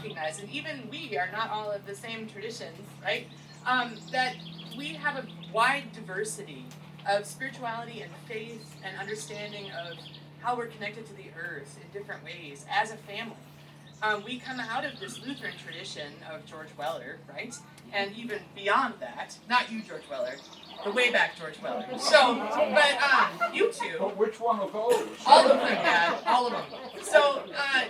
recognize, and even we are not all of the same traditions, right? That we have a wide diversity of spirituality and faith and understanding of how we're connected to the earth in different ways as a family. We come out of this Lutheran tradition of George Weller, right? And even beyond that, not you, George Weller, the way back George Weller. So, but you two. But which one of those? All of them, Dad, all of them. So,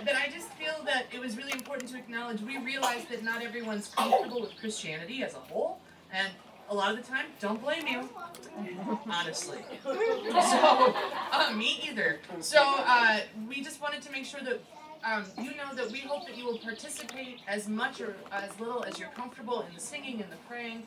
but I just feel that it was really important to acknowledge, we realize that not everyone's comfortable with Christianity as a whole, and a lot of the time, don't blame you, honestly. So, me either. So, we just wanted to make sure that you know that we hope that you will participate as much or as little as you're comfortable in the singing and the praying.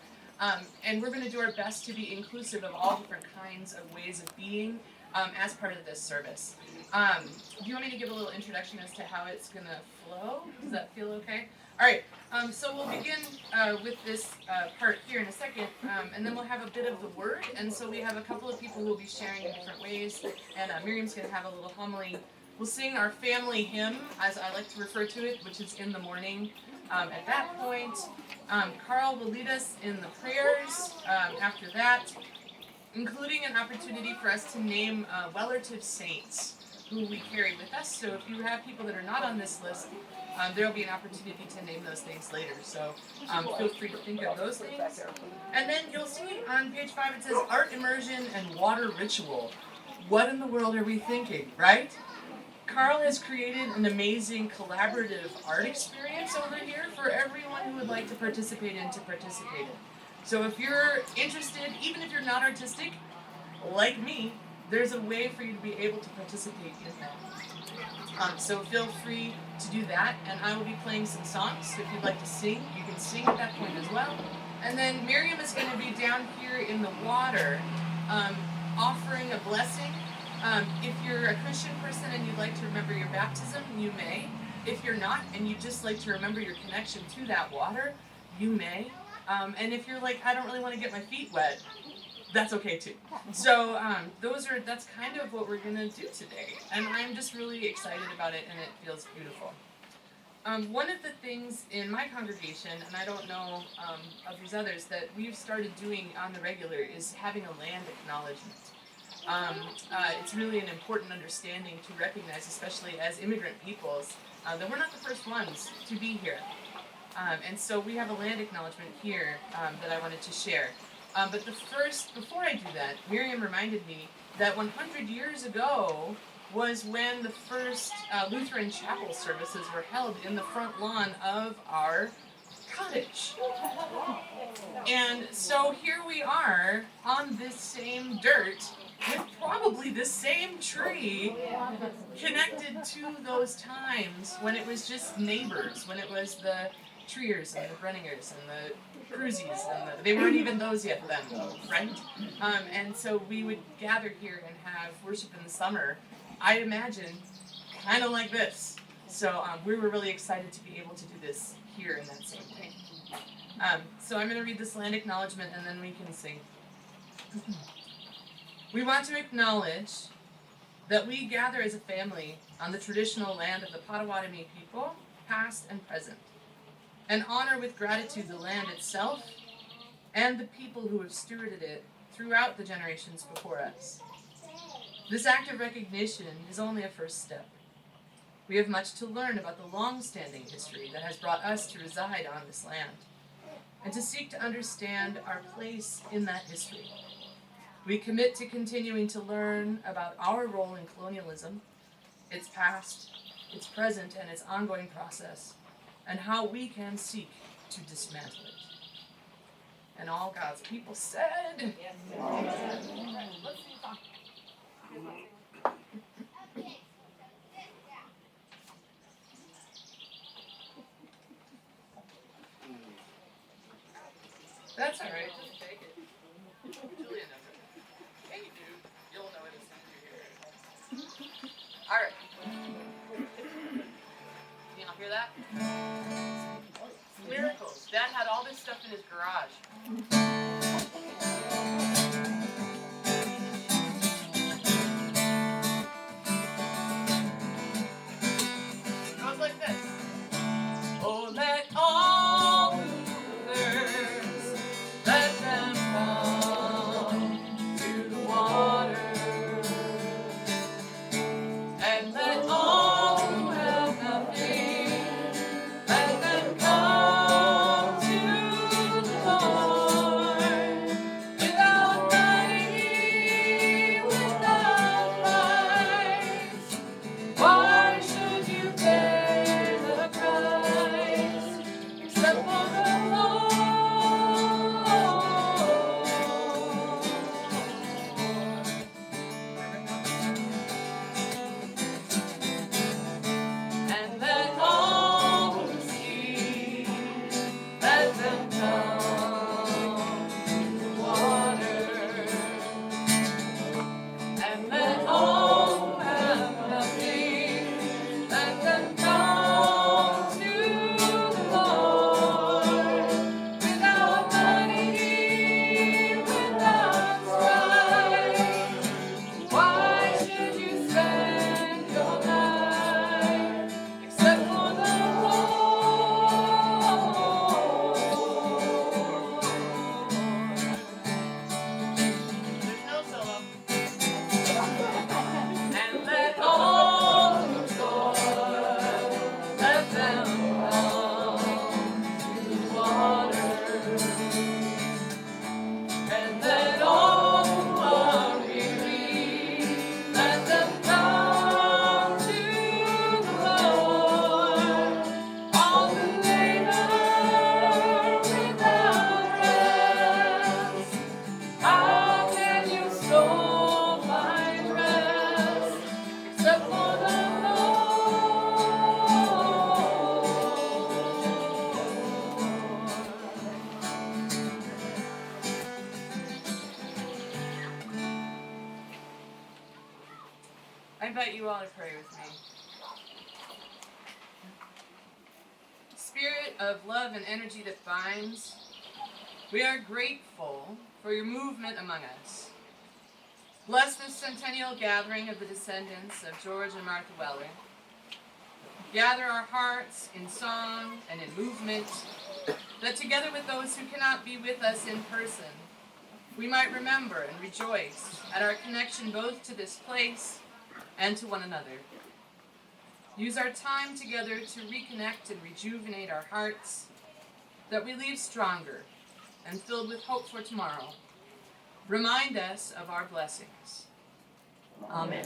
And we're going to do our best to be inclusive of all different kinds of ways of being as part of this service. Do you want me to give a little introduction as to how it's going to flow? Does that feel okay? All right, so we'll begin with this part here in a second, and then we'll have a bit of the word. And so we have a couple of people who will be sharing in different ways, and Miriam's going to have a little homily. We'll sing our family hymn, as I like to refer to it, which is in the morning. At that point, Karl will lead us in the prayers after that, including an opportunity for us to name relative saints who we carry with us. So if you have people that are not on this list, there will be an opportunity to name those things later. So feel free to think of those things. And then you'll see on page 5 it says art immersion and water ritual. What in the world are we thinking, right? Karl has created an amazing collaborative art experience over here for everyone who would like to participate in. So if you're interested, even if you're not artistic, like me, there's a way for you to be able to participate in that. So feel free to do that, and I will be playing some songs, so if you'd like to sing, you can sing at that point as well. And then Miriam is going to be down here in the water, offering a blessing. If you're a Christian person and you'd like to remember your baptism, you may. If you're not and you'd just like to remember your connection to that water, you may. And if you're like, I don't really want to get my feet wet, that's okay too. So that's kind of what we're going to do today. And I'm just really excited about it, and it feels beautiful. One of the things in my congregation, and I don't know of these others, that we've started doing on the regular is having a land acknowledgement. It's really an important understanding to recognize, especially as immigrant peoples, that we're not the first ones to be here. And so we have a land acknowledgement here that I wanted to share. But before I do that, Miriam reminded me that 100 years ago was when the first Lutheran chapel services were held in the front lawn of our cottage. And so here we are on this same dirt with probably the same tree connected to those times when it was just neighbors, when it was the Triers and the Brenningers and the Cruzies, and they weren't even those yet then, right? And so we would gather here and have worship in the summer, I imagine, kind of like this. So we were really excited to be able to do this here in that same way. So I'm going to read this land acknowledgement and then we can sing. We want to acknowledge that we gather as a family on the traditional land of the Potawatomi people, past and present, and honor with gratitude the land itself and the people who have stewarded it throughout the generations before us. This act of recognition is only a first step. We have much to learn about the long-standing history that has brought us to reside on this land, and to seek to understand our place in that history. We commit to continuing to learn about our role in colonialism, its past, its present, and its ongoing process, and how we can seek to dismantle it. And all God's people said, yes. Let's sing. That's all right. Just take it. Julia knows it. Hey, dude. You'll know it as soon as you hear it. All right. Can y'all hear that? Miracles. Dad had all this stuff in his garage. It goes like this. Oh, I invite you all to pray with me. Spirit of love and energy that binds, we are grateful for your movement among us. Bless this centennial gathering of the descendants of George and Martha Weller. Gather our hearts in song and in movement, that together with those who cannot be with us in person, we might remember and rejoice at our connection both to this place and to one another. Use our time together to reconnect and rejuvenate our hearts, that we leave stronger and filled with hope for tomorrow. Remind us of our blessings. Amen.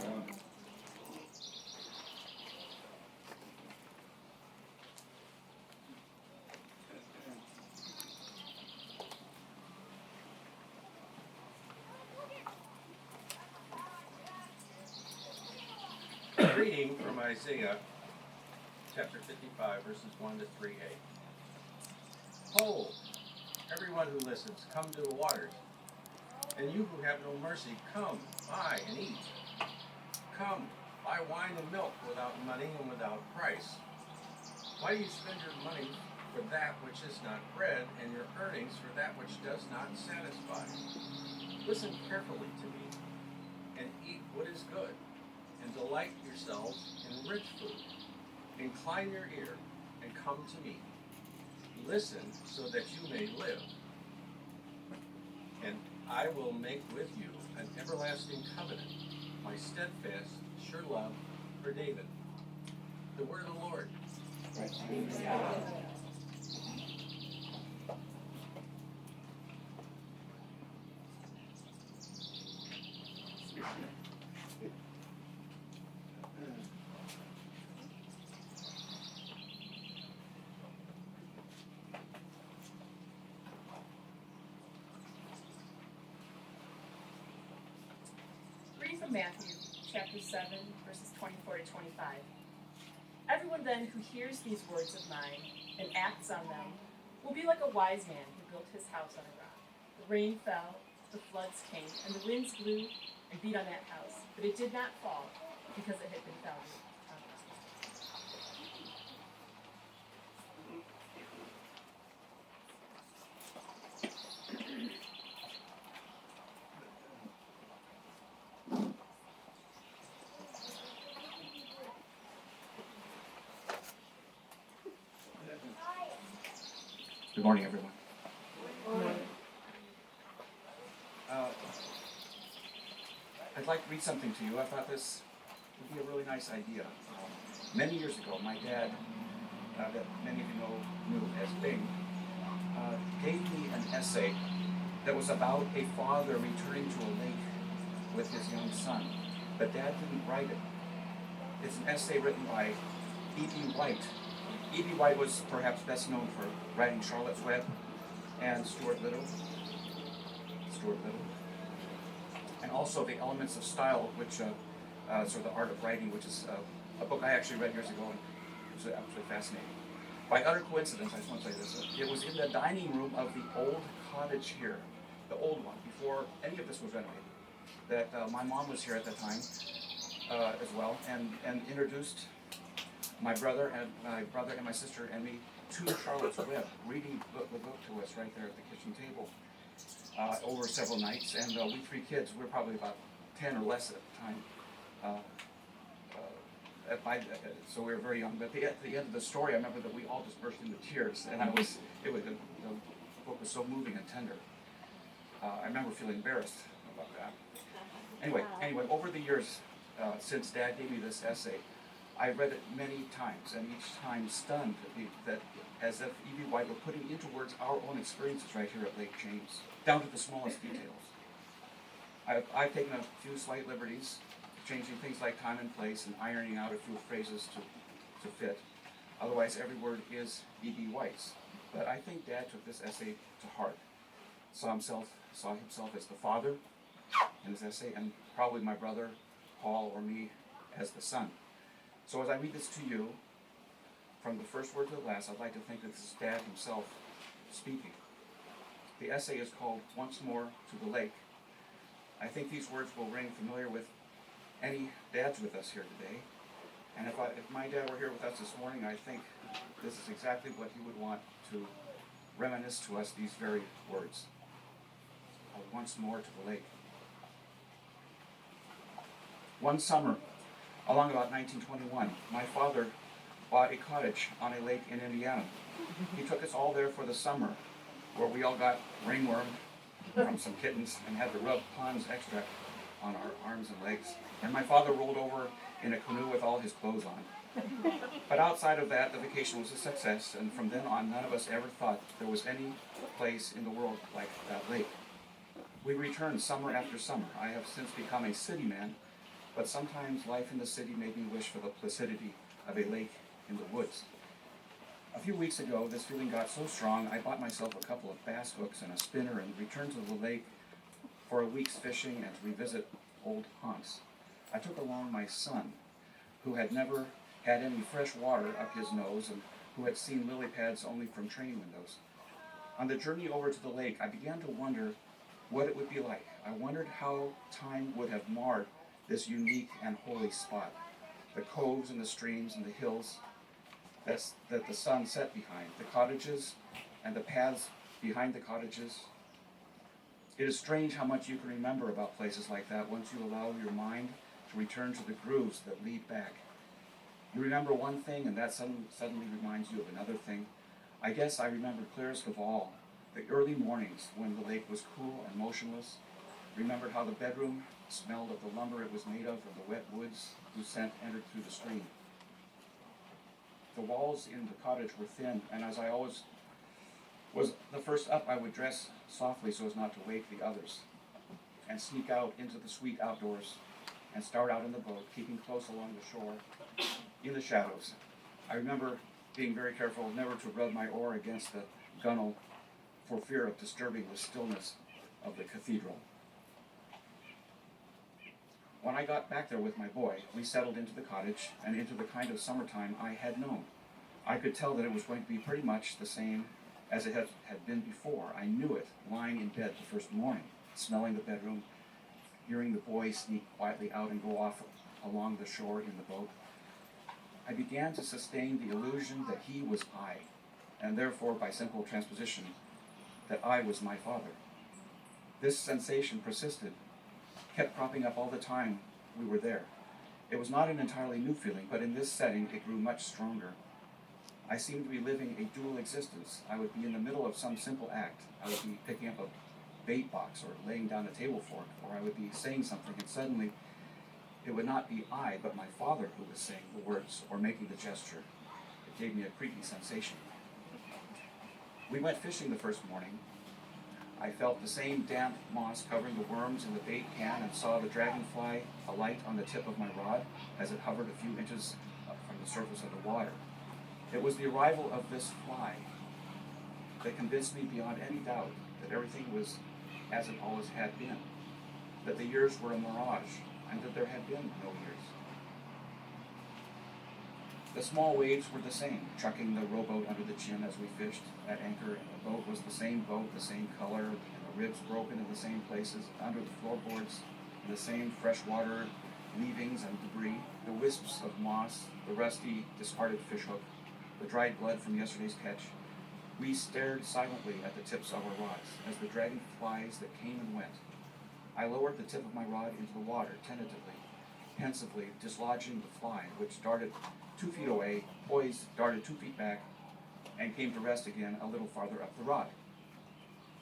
Reading from Isaiah chapter 55, verses 1 to 3a. Ho, everyone who listens, come to the waters. And you who have no mercy, come, buy and eat. Come, buy wine and milk without money and without price. Why do you spend your money for that which is not bread, and your earnings for that which does not satisfy? Listen carefully to me, and eat what is good, and delight yourselves in rich food. Incline your ear and come to me. Listen so that you may live. And I will make with you an everlasting covenant, my steadfast, sure love for David. The word of the Lord. Read from Matthew chapter 7, verses 24 to 25. Everyone then who hears these words of mine and acts on them will be like a wise man who built his house on a rock. The rain fell, the floods came, and the winds blew and beat on that house, but it did not fall because it had been founded on rock. Good morning, everyone. I'd like to read something to you. I thought this would be a really nice idea. Many years ago, my dad, that many of you knew as Bing, gave me an essay that was about a father returning to a lake with his young son. But Dad didn't write it. It's an essay written by E.B. White. E.B. White was perhaps best known for writing Charlotte's Web and Stuart Little, and also The Elements of Style, which sort of the art of writing, which is a book I actually read years ago and it was absolutely fascinating. By utter coincidence, I just want to say this, it was in the dining room of the old cottage here, the old one, before any of this was renovated, that my mom was here at the time as well, and introduced my brother and my sister and me to Charlotte's Web, reading the book to us right there at the kitchen table over several nights. And we three kids, we were probably about 10 or less at the time. So we were very young. But at the end of the story, I remember that we all just burst into tears, and the book was so moving and tender. I remember feeling embarrassed about that. Anyway, over the years since Dad gave me this essay, I read it many times, and each time stunned that as if E.B. White were putting into words our own experiences right here at Lake James, down to the smallest details. I've taken a few slight liberties, changing things like time and place and ironing out a few phrases to fit. Otherwise, every word is E.B. White's. But I think Dad took this essay to heart, saw himself as the father in this essay, and probably my brother, Paul, or me as the son. So as I read this to you, from the first word to the last, I'd like to think that this is Dad himself speaking. The essay is called Once More to the Lake. I think these words will ring familiar with any dads with us here today. And if my dad were here with us this morning, I think this is exactly what he would want to reminisce to us these very words. Once more to the lake. One summer, along about 1921, my father bought a cottage on a lake in Indiana. He took us all there for the summer, where we all got ringworm from some kittens and had to rub Pond's extract on our arms and legs. And my father rolled over in a canoe with all his clothes on. But outside of that, the vacation was a success, and from then on, none of us ever thought there was any place in the world like that lake. We returned summer after summer. I have since become a city man, but sometimes life in the city made me wish for the placidity of a lake in the woods. A few weeks ago, this feeling got so strong, I bought myself a couple of bass hooks and a spinner and returned to the lake for a week's fishing and to revisit old haunts. I took along my son, who had never had any fresh water up his nose and who had seen lily pads only from train windows. On the journey over to the lake, I began to wonder what it would be like. I wondered how time would have marred this unique and holy spot. The coves and the streams and the hills that the sun set behind, the cottages and the paths behind the cottages. It is strange how much you can remember about places like that once you allow your mind to return to the grooves that lead back. You remember one thing and that suddenly reminds you of another thing. I guess I remember clearest of all the early mornings when the lake was cool and motionless. Remembered how the bedroom smelled of the lumber it was made of and the wet woods whose scent entered through the screen. The walls in the cottage were thin, and as I always was the first up, I would dress softly so as not to wake the others, and sneak out into the sweet outdoors, and start out in the boat, keeping close along the shore, in the shadows. I remember being very careful never to rub my oar against the gunwale for fear of disturbing the stillness of the cathedral. When I got back there with my boy, we settled into the cottage and into the kind of summertime I had known. I could tell that it was going to be pretty much the same as it had been before. I knew it, lying in bed the first morning, smelling the bedroom, hearing the boy sneak quietly out and go off along the shore in the boat. I began to sustain the illusion that he was I, and therefore, by simple transposition, that I was my father. This sensation persisted, kept cropping up all the time we were there. It was not an entirely new feeling, but in this setting it grew much stronger. I seemed to be living a dual existence. I would be in the middle of some simple act. I would be picking up a bait box or laying down a table fork, or I would be saying something, and suddenly it would not be I, but my father who was saying the words or making the gesture. It gave me a creepy sensation. We went fishing the first morning. I felt the same damp moss covering the worms in the bait can and saw the dragonfly alight on the tip of my rod as it hovered a few inches from the surface of the water. It was the arrival of this fly that convinced me beyond any doubt that everything was as it always had been, that the years were a mirage, and that there had been no years. The small waves were the same, chucking the rowboat under the chin as we fished at anchor, and the boat was the same boat, the same color, and the ribs broken in the same places, under the floorboards, the same freshwater leavings and debris, the wisps of moss, the rusty, discarded fishhook, the dried blood from yesterday's catch. We stared silently at the tips of our rods as the dragonflies that came and went. I lowered the tip of my rod into the water, tentatively, pensively, dislodging the fly, which darted 2 feet away, poised, darted 2 feet back, and came to rest again a little farther up the rod.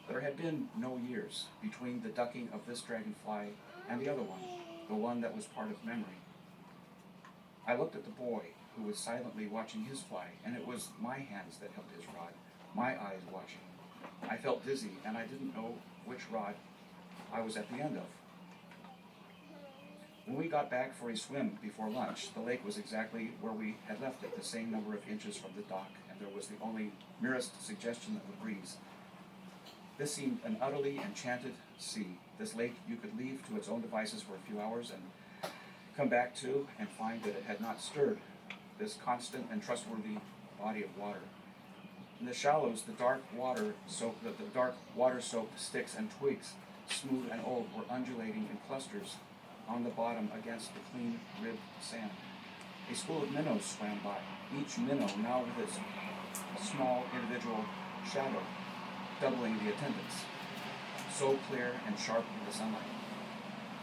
There had been no years between the ducking of this dragonfly and the other one, the one that was part of memory. I looked at the boy, who was silently watching his fly, and it was my hands that held his rod, my eyes watching. I felt dizzy, and I didn't know which rod I was at the end of. When we got back for a swim before lunch, the lake was exactly where we had left it, the same number of inches from the dock, and there was the only merest suggestion of a breeze. This seemed an utterly enchanted sea. This lake you could leave to its own devices for a few hours and come back to and find that it had not stirred, this constant and trustworthy body of water. In the shallows, the dark water-soaked sticks and twigs, smooth and old, were undulating in clusters on the bottom against the clean ribbed sand. A school of minnows swam by, each minnow now with its small individual shadow, doubling the attendance, so clear and sharp in the sunlight.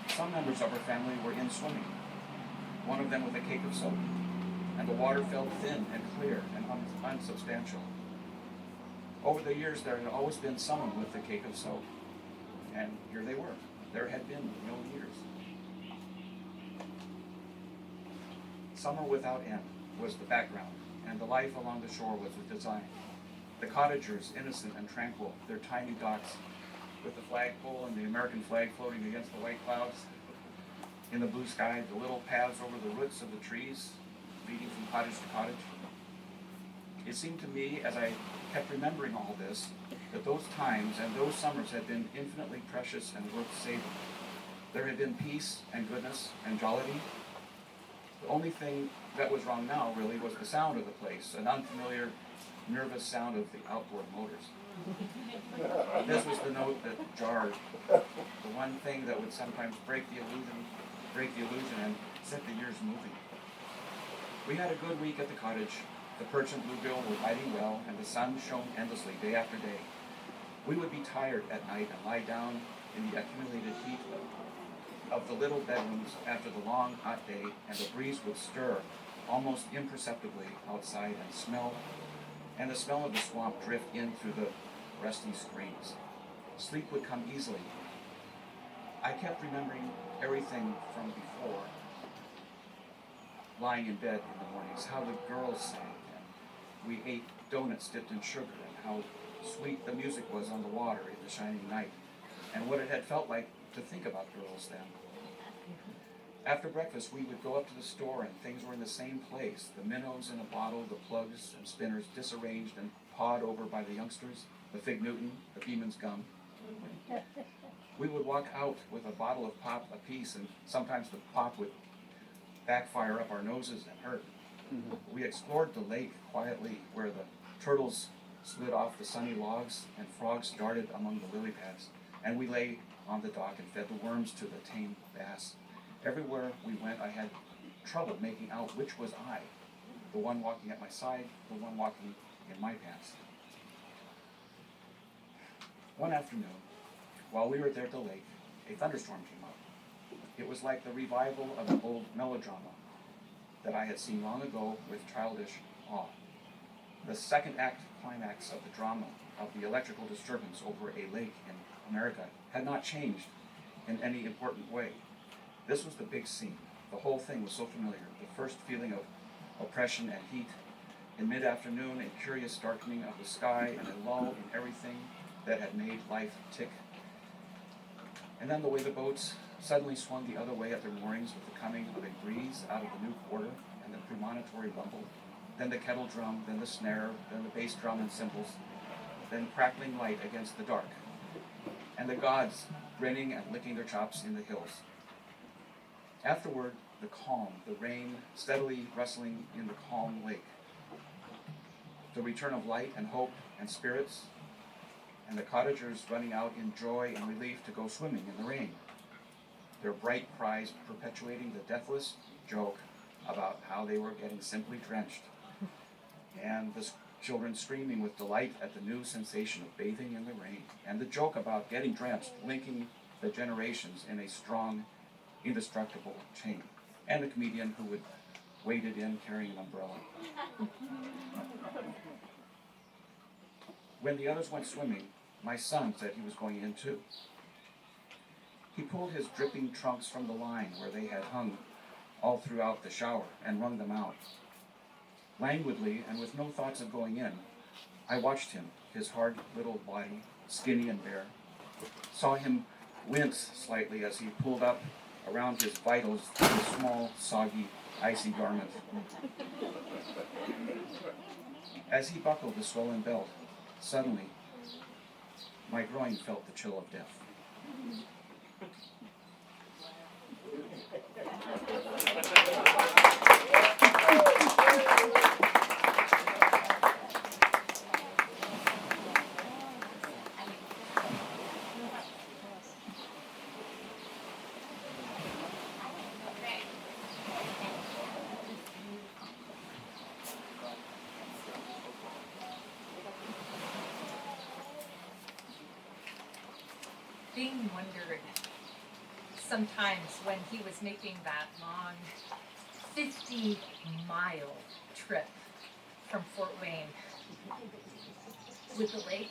Some members of our family were in swimming, one of them with a cake of soap, and the water felt thin and clear and unsubstantial. Over the years, there had always been someone with a cake of soap, and here they were. There had been no years. Summer without end was the background, and the life along the shore was the design. The cottagers, innocent and tranquil, their tiny docks, with the flagpole and the American flag floating against the white clouds. In the blue sky, the little paths over the roots of the trees, leading from cottage to cottage. It seemed to me, as I kept remembering all this, that those times and those summers had been infinitely precious and worth saving. There had been peace and goodness and jollity. The only thing that was wrong now, really, was the sound of the place, an unfamiliar, nervous sound of the outboard motors. This was the note that jarred, the one thing that would sometimes break the illusion and set the years moving. We had a good week at the cottage. The perch and bluegill were biting well, and the sun shone endlessly day after day. We would be tired at night and lie down in the accumulated heat of the little bedrooms after the long, hot day, and the breeze would stir almost imperceptibly outside, and the smell of the swamp drift in through the rusty screens. Sleep would come easily. I kept remembering everything from before, lying in bed in the mornings, how the girls sang, and we ate donuts dipped in sugar, and how sweet the music was on the water in the shining night, and what it had felt like to think about girls then. After breakfast, we would go up to the store, and things were in the same place. The minnows in a bottle, the plugs and spinners disarranged and pawed over by the youngsters, the fig Newton, the Beeman's gum. We would walk out with a bottle of pop apiece, and sometimes the pop would backfire up our noses and hurt. We explored the lake quietly, where the turtles slid off the sunny logs and frogs darted among the lily pads, and we lay on the dock and fed the worms to the tame bass. Everywhere we went, I had trouble making out which was I, the one walking at my side, the one walking in my pants. One afternoon, while we were there at the lake, a thunderstorm came up. It was like the revival of an old melodrama that I had seen long ago with childish awe. The second act climax of the drama of the electrical disturbance over a lake in America had not changed in any important way. This was the big scene. The whole thing was so familiar. The first feeling of oppression and heat. In mid-afternoon, a curious darkening of the sky and a lull in everything that had made life tick. And then the way the boats suddenly swung the other way at their moorings with the coming of a breeze out of the new quarter and the premonitory rumble. Then the kettle drum, then the snare, then the bass drum and cymbals, then crackling light against the dark. And the gods grinning and licking their chops in the hills. Afterward, the calm, the rain steadily rustling in the calm lake. The return of light and hope and spirits, and the cottagers running out in joy and relief to go swimming in the rain. Their bright cries perpetuating the deathless joke about how they were getting simply drenched. And the children screaming with delight at the new sensation of bathing in the rain. And the joke about getting drenched, linking the generations in a strong, indestructible chain. And the comedian who would wade it in carrying an umbrella. When the others went swimming, my son said he was going in too. He pulled his dripping trunks from the line where they had hung all throughout the shower and wrung them out. Languidly and with no thoughts of going in, I watched him, his hard little body, skinny and bare, saw him wince slightly as he pulled up around his vitals a small, soggy, icy garment. As he buckled the swollen belt, suddenly, my groin felt the chill of death. Bing wondered sometimes when he was making that long 50-mile trip from Fort Wayne, would the lake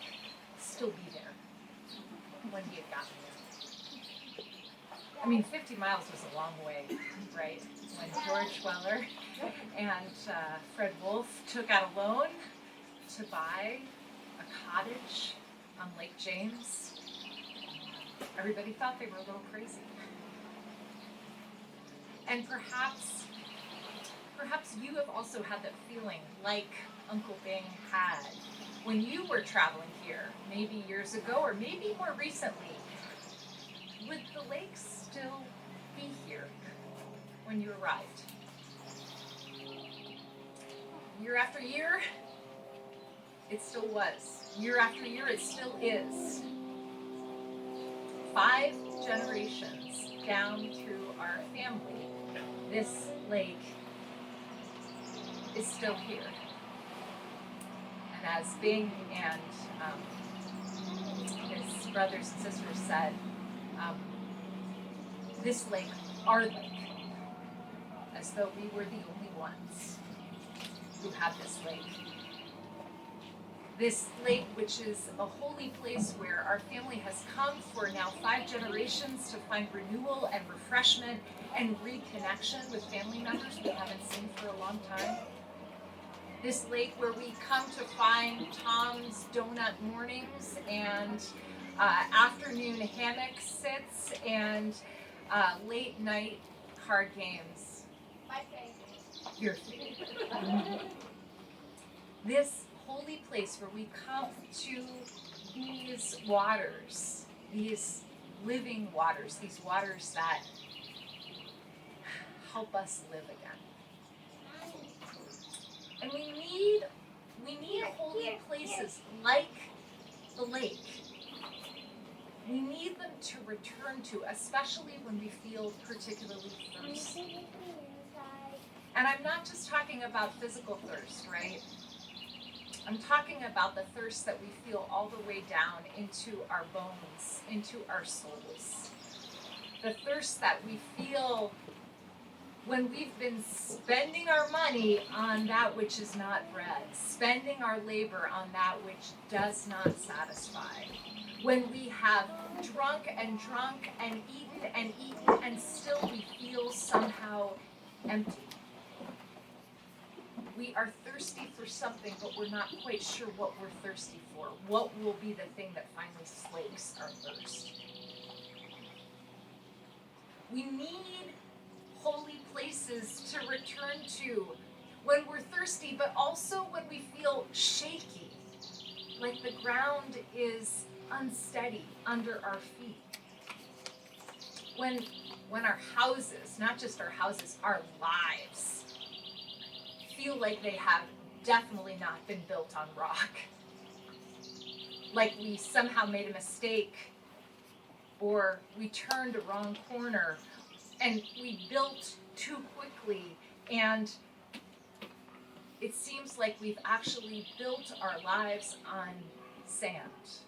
still be there when he had gotten there? I mean, 50 miles was a long way, right? When George Weller and Fred Wolf took out a loan to buy a cottage on Lake James, everybody thought they were a little crazy. And perhaps you have also had that feeling like Uncle Bing had when you were traveling here, maybe years ago or maybe more recently. Would the lake still be here when you arrived? Year after year, it still was. Year after year, it still is. 5 generations down through our family, this lake is still here. And as Bing and his brothers and sisters said, this lake, our lake, as though we were the only ones who had this lake. This lake, which is a holy place where our family has come for now 5 generations to find renewal and refreshment and reconnection with family members we haven't seen for a long time. This lake where we come to find Tom's donut mornings and afternoon hammock sits and late night card games. My favorite. Your favorite. This holy place where we come to these waters, these living waters, these waters that help us live again. And we need holy places like the lake. We need them to return to, especially when we feel particularly thirsty. And I'm not just talking about physical thirst, right? I'm talking about the thirst that we feel all the way down into our bones, into our souls. The thirst that we feel when we've been spending our money on that which is not bread, spending our labor on that which does not satisfy. When we have drunk and eaten and still we feel somehow empty. We are thirsty for something, but we're not quite sure what we're thirsty for. What will be the thing that finally slakes our thirst? We need holy places to return to when we're thirsty, but also when we feel shaky, like the ground is unsteady under our feet. When our houses, not just our houses, our lives, feel like they have definitely not been built on rock. Like we somehow made a mistake, or we turned a wrong corner, and we built too quickly, and it seems like we've actually built our lives on sand.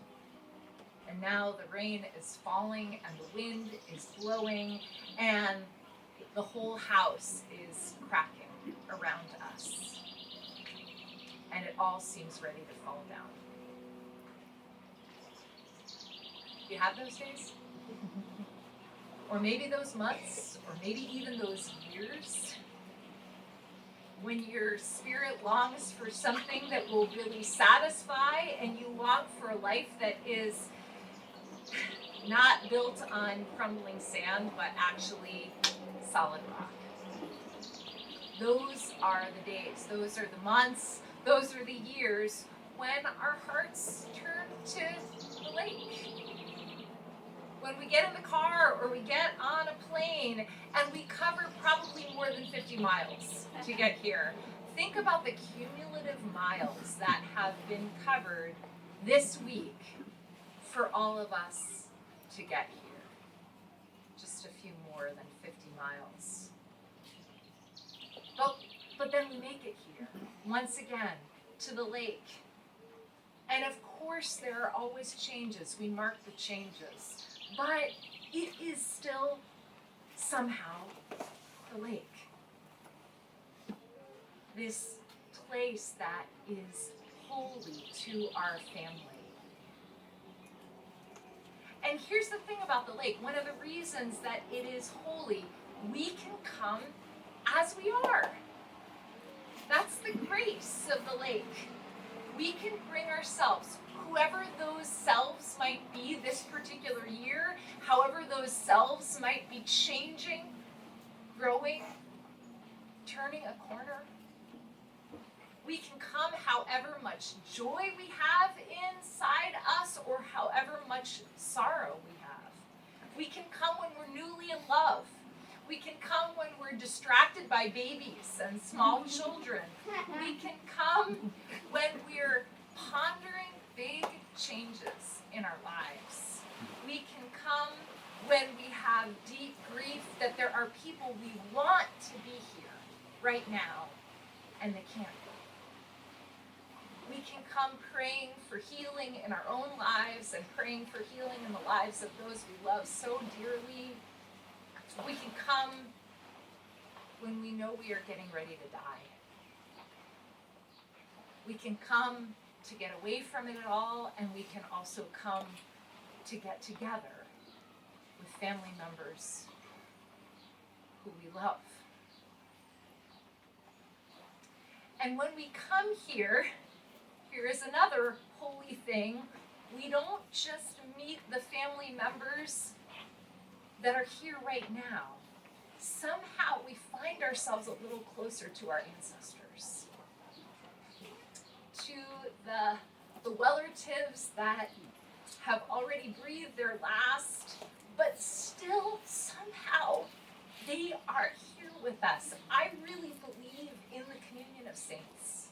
And now the rain is falling, and the wind is blowing, and the whole house is cracking around us. And it all seems ready to fall down. Do you have those days? Or maybe those months, or maybe even those years, when your spirit longs for something that will really satisfy, and you long for a life that is not built on crumbling sand, but actually solid rock. Those are the days, those are the months, those are the years when our hearts turn to the lake. When we get in the car or we get on a plane and we cover probably more than 50 miles to get here. Think about the cumulative miles that have been covered this week for all of us to get here. Just a few more than 50 miles. But then we make it here, once again, to the lake. And of course there are always changes. We mark the changes. but it is still somehow the lake. This place that is holy to our family. And here's the thing about the lake. One of the reasons that it is holy, we can come as we are. That's the grace of the lake. We can bring ourselves, whoever those selves might be this particular year, however those selves might be changing, growing, turning a corner. We can come however much joy we have inside us or however much sorrow we have. We can come when we're newly in love. We can come when we're distracted by babies and small children. We can come when we're pondering big changes in our lives. We can come when we have deep grief that there are people we want to be here right now and they can't be. We can come praying for healing in our own lives and praying for healing in the lives of those we love so dearly. We can come when we know we are getting ready to die. We can come to get away from it all, and we can also come to get together with family members who we love. And when we come here, here is another holy thing. We don't just meet the family members that are here right now. Somehow we find ourselves a little closer to our ancestors, to the relatives that have already breathed their last, but still somehow they are here with us. I really believe in the communion of saints,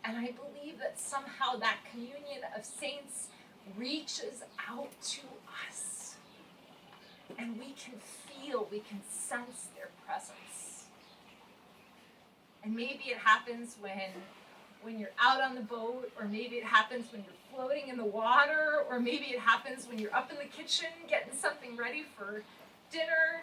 and I believe that somehow that communion of saints reaches out to us. And we can feel, we can sense their presence. And maybe it happens when you're out on the boat, or maybe it happens when you're floating in the water, or maybe it happens when you're up in the kitchen getting something ready for dinner.